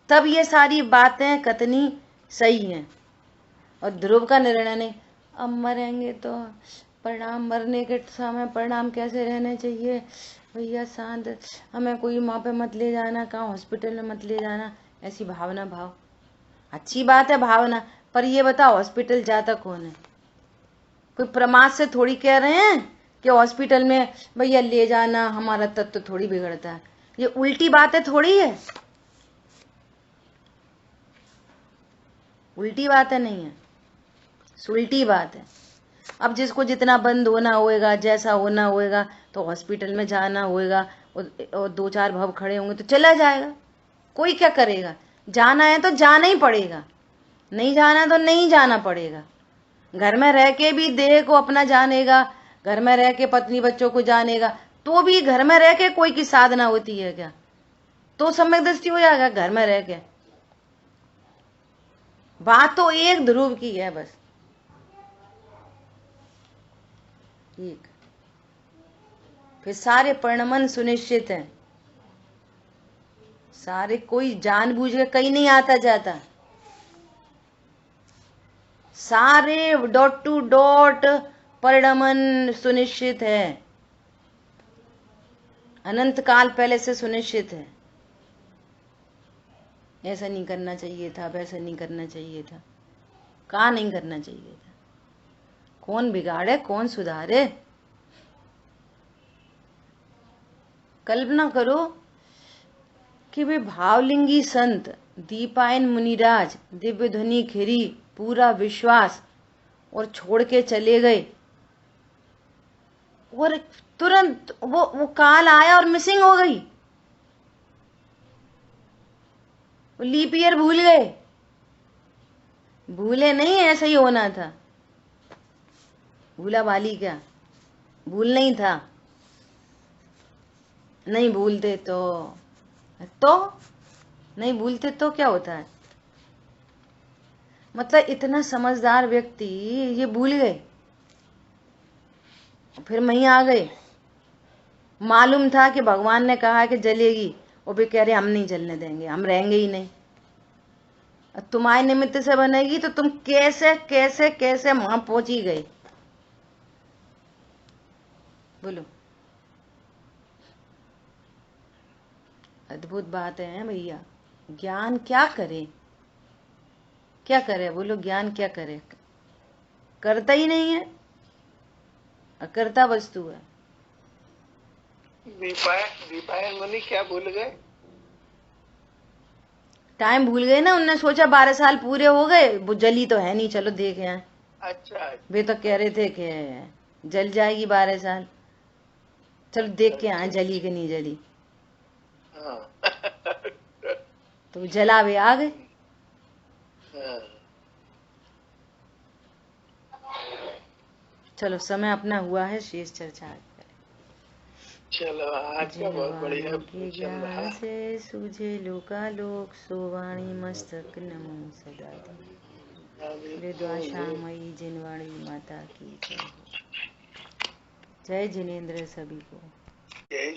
तब ये सारी बातें कतनी सही हैं। और ध्रुव का निर्णय नहीं, अब मरेंगे तो परिणाम, मरने के समय परिणाम कैसे रहने चाहिए भैया शांत, हमें कोई वहां पे मत ले जाना, कहाँ हॉस्पिटल में मत ले जाना, ऐसी भावना। भाव अच्छी बात है भावना, पर ये बताओ हॉस्पिटल जाता कौन है? कोई प्रमाद से थोड़ी कह रहे हैं कि हॉस्पिटल में भैया ले जाना, हमारा तत्व तो थोड़ी बिगड़ता है। ये उल्टी बातें थोड़ी है, उल्टी बातें नहीं है, सुलटी बात है। अब जिसको जितना बंद होना होएगा, जैसा होना होएगा, तो हॉस्पिटल में जाना होएगा, और दो चार भव खड़े होंगे तो चला जाएगा। कोई क्या करेगा? जाना है तो जाना ही पड़ेगा, नहीं जाना है तो नहीं जाना पड़ेगा। घर में रह के भी देह को अपना जानेगा, घर में रह के पत्नी बच्चों को जानेगा, तो भी घर में रह के कोई की साधना होती है क्या? तो सम्यक दृष्टि हो जाएगा घर में रह के। बात तो एक ध्रुव की है बस, एक। फिर सारे परिणमन सुनिश्चित हैं, सारे, कोई जानबूझ के कहीं नहीं आता जाता, सारे डॉट टू डॉट परिणमन सुनिश्चित है, अनंत काल पहले से सुनिश्चित है। ऐसा नहीं करना चाहिए था, वैसा नहीं करना चाहिए था, कहाँ नहीं करना चाहिए था, कौन बिगाड़े कौन सुधारे? कल्पना करो कि वे भावलिंगी संत दीपायन मुनिराज दिव्य ध्वनि खिरी, पूरा विश्वास, और छोड़ के चले गए, और तुरंत वो काल आया और मिसिंग हो गई, लीप ईयर भूल गए। भूले नहीं, ऐसा ही होना था। भूला वाली क्या, भूल नहीं था, नहीं भूलते तो नहीं भूलते तो क्या होता है? मतलब इतना समझदार व्यक्ति ये भूल गए, फिर वहीं आ गए। मालूम था कि भगवान ने कहा कि जलेगी, वो भी कह रहे हम नहीं जलने देंगे, हम रहेंगे ही नहीं। तुम्हारे निमित्त से बनेगी तो तुम कैसे कैसे कैसे वहां पहुंची गई, बोलो। अद्भुत बात है भैया। ज्ञान क्या करे, क्या करे बोलो? ज्ञान क्या करे? करता ही नहीं है, अकर्ता वस्तु है। दीपायन मुनि क्या भूल गए? टाइम भूल गए ना, उनने सोचा 12 साल पूरे हो गए, वो जली तो है नहीं, चलो देखे आए। अच्छा वे तो कह रहे थे कि जल जाएगी 12 साल, चलो देख के आए जली कि नहीं जली। हाँ। तो जला वे आ गए। चलो समय अपना हुआ है, शेष चर्चा करें। चलो आज का बहुत बढ़िया के ज्ञान से सूझे लोकालोक, सोवाणी मस्तक नमो सदा दी। मृद्वाशामयी जिनवाणी माता की जय। जय जिनेन्द्र सभी को। जय